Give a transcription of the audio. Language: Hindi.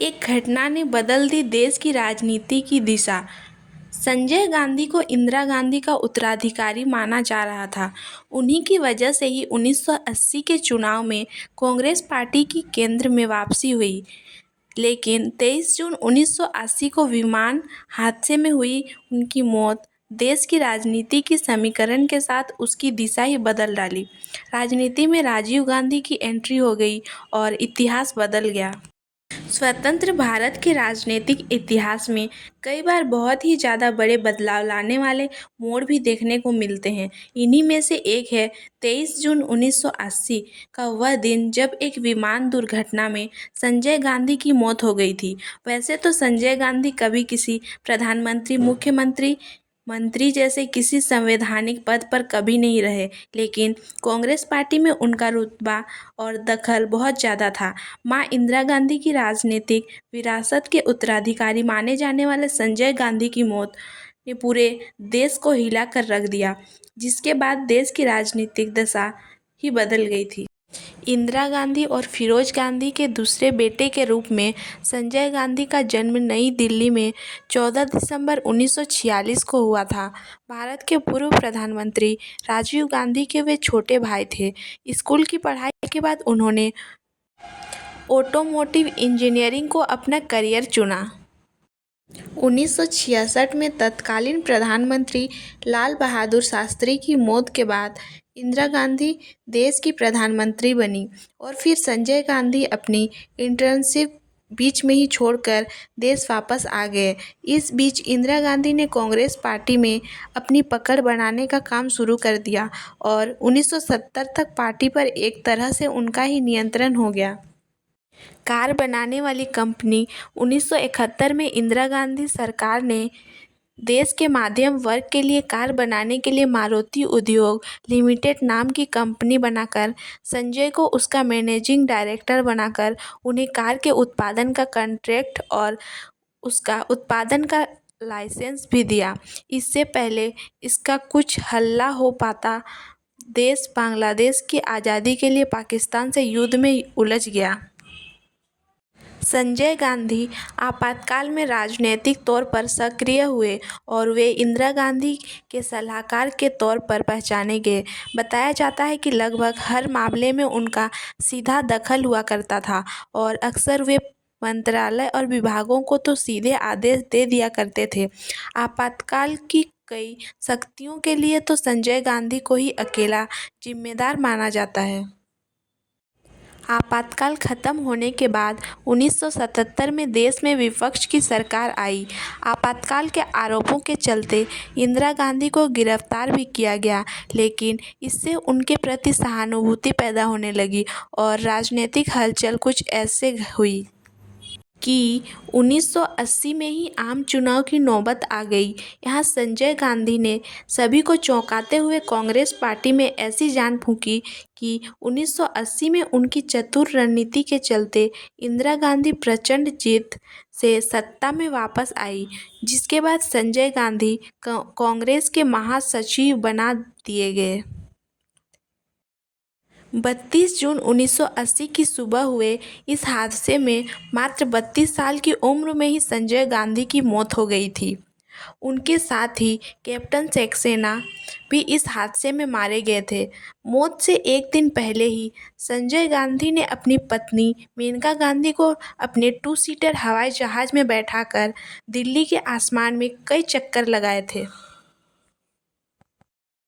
एक घटना ने बदल दी देश की राजनीति की दिशा। संजय गांधी को इंदिरा गांधी का उत्तराधिकारी माना जा रहा था। उन्हीं की वजह से ही 1980 के चुनाव में कांग्रेस पार्टी की केंद्र में वापसी हुई। लेकिन 23 जून 1980 को विमान हादसे में हुई उनकी मौत देश की राजनीति की समीकरण के साथ उसकी दिशा ही बदल डाली। राजनीति में राजीव गांधी की एंट्री हो गई और इतिहास बदल गया। स्वतंत्र भारत के राजनीतिक इतिहास में कई बार बहुत ही ज़्यादा बड़े बदलाव लाने वाले मोड़ भी देखने को मिलते हैं। इन्हीं में से एक है 23 जून 1980 का वह दिन जब एक विमान दुर्घटना में संजय गांधी की मौत हो गई थी। वैसे तो संजय गांधी कभी किसी प्रधानमंत्री, मुख्यमंत्री, मंत्री जैसे किसी संवैधानिक पद पर कभी नहीं रहे, लेकिन कांग्रेस पार्टी में उनका रुतबा और दखल बहुत ज़्यादा था। मां इंदिरा गांधी की राजनीतिक विरासत के उत्तराधिकारी माने जाने वाले संजय गांधी की मौत ने पूरे देश को हिला कर रख दिया, जिसके बाद देश की राजनीतिक दशा ही बदल गई थी। इंदिरा गांधी और फिरोज गांधी के दूसरे बेटे के रूप में संजय गांधी का जन्म नई दिल्ली में 14 दिसंबर 1946 को हुआ था। भारत के पूर्व प्रधानमंत्री राजीव गांधी के वे छोटे भाई थे। स्कूल की पढ़ाई के बाद उन्होंने ऑटोमोटिव इंजीनियरिंग को अपना करियर चुना। 1966 में तत्कालीन प्रधानमंत्री लाल बहादुर शास्त्री की मौत के बाद इंदिरा गांधी देश की प्रधानमंत्री बनी और फिर संजय गांधी अपनी इंटर्नशिप बीच में ही छोड़कर देश वापस आ गए। इस बीच इंदिरा गांधी ने कांग्रेस पार्टी में अपनी पकड़ बनाने का काम शुरू कर दिया और 1970 तक पार्टी पर एक तरह से उनका ही नियंत्रण हो गया। कार बनाने वाली कंपनी 1971 में इंदिरा गांधी सरकार ने देश के मध्यम वर्ग के लिए कार बनाने के लिए मारुति उद्योग लिमिटेड नाम की कंपनी बनाकर संजय को उसका मैनेजिंग डायरेक्टर बनाकर उन्हें कार के उत्पादन का कॉन्ट्रैक्ट और उसका उत्पादन का लाइसेंस भी दिया। इससे पहले इसका कुछ हल्ला हो पाता, देश बांग्लादेश की आज़ादी के लिए पाकिस्तान से युद्ध में उलझ गया। संजय गांधी आपातकाल में राजनीतिक तौर पर सक्रिय हुए और वे इंदिरा गांधी के सलाहकार के तौर पर पहचाने गए। बताया जाता है कि लगभग हर मामले में उनका सीधा दखल हुआ करता था और अक्सर वे मंत्रालय और विभागों को तो सीधे आदेश दे दिया करते थे। आपातकाल की कई शक्तियों के लिए तो संजय गांधी को ही अकेला जिम्मेदार माना जाता है। आपातकाल खत्म होने के बाद 1977 में देश में विपक्ष की सरकार आई। आपातकाल के आरोपों के चलते इंदिरा गांधी को गिरफ्तार भी किया गया, लेकिन इससे उनके प्रति सहानुभूति पैदा होने लगी और राजनीतिक हलचल कुछ ऐसे हुई कि 1980 में ही आम चुनाव की नौबत आ गई। यहाँ संजय गांधी ने सभी को चौंकाते हुए कांग्रेस पार्टी में ऐसी जान फूंकी कि 1980 में उनकी चतुर रणनीति के चलते इंदिरा गांधी प्रचंड जीत से सत्ता में वापस आई, जिसके बाद संजय गांधी कांग्रेस के महासचिव बना दिए गए। 32 जून 1980 की सुबह हुए इस हादसे में मात्र 32 साल की उम्र में ही संजय गांधी की मौत हो गई थी। उनके साथ ही कैप्टन सक्सेना भी इस हादसे में मारे गए थे। मौत से एक दिन पहले ही संजय गांधी ने अपनी पत्नी मेनका गांधी को अपने 2 सीटर हवाई जहाज में बैठाकर दिल्ली के आसमान में कई चक्कर लगाए थे।